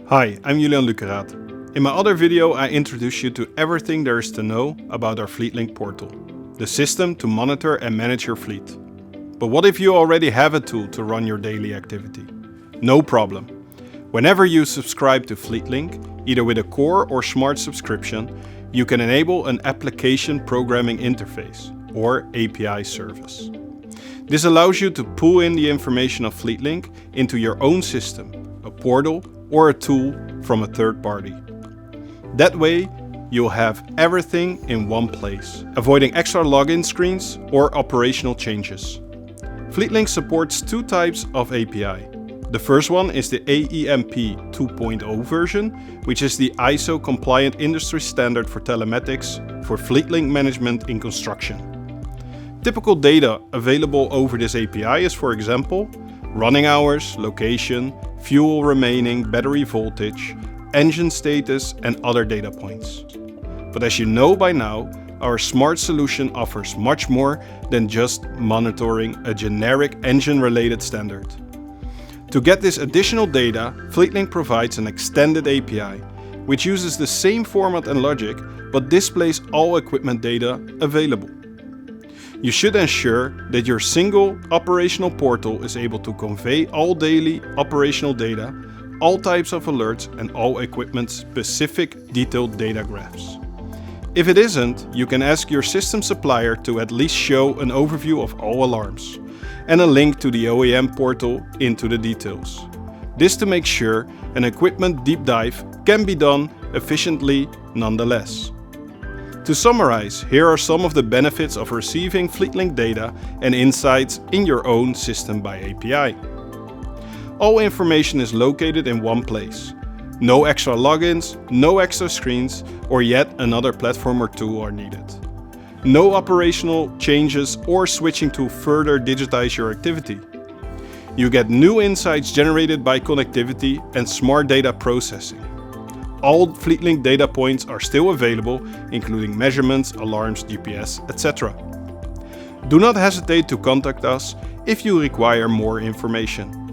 Hi, I'm Julian Lukerath. In my other video, I introduced you to everything there is to know about our FleetLink portal, the system to monitor and manage your fleet. But what if you already have a tool to run your daily activity? No problem. Whenever you subscribe to FleetLink, either with a core or smart subscription, you can enable an application programming interface, or API service. This allows you to pull in the information of FleetLink into your own system, a portal, or a tool from a third party. That way, you'll have everything in one place, avoiding extra login screens or operational changes. FleetLink supports two types of API. The first one is the AEMP 2.0 version, which is the ISO compliant industry standard for telematics for FleetLink management in construction. Typical data available over this API is, for example, running hours, location, fuel remaining, battery voltage, engine status, and other data points. But as you know by now, our smart solution offers much more than just monitoring a generic engine-related standard. To get this additional data, FleetLink provides an extended API, which uses the same format and logic, but displays all equipment data available. You should ensure that your single operational portal is able to convey all daily operational data, all types of alerts, and all equipment-specific detailed data graphs. If it isn't, you can ask your system supplier to at least show an overview of all alarms and a link to the OEM portal into the details. This to make sure an equipment deep dive can be done efficiently nonetheless. To summarize, here are some of the benefits of receiving FleetLink data and insights in your own system by API. All information is located in one place. No extra logins, no extra screens, or yet another platform or tool are needed. No operational changes or switching to further digitize your activity. You get new insights generated by connectivity and smart data processing. All FleetLink data points are still available, including measurements, alarms, GPS, etc. Do not hesitate to contact us if you require more information.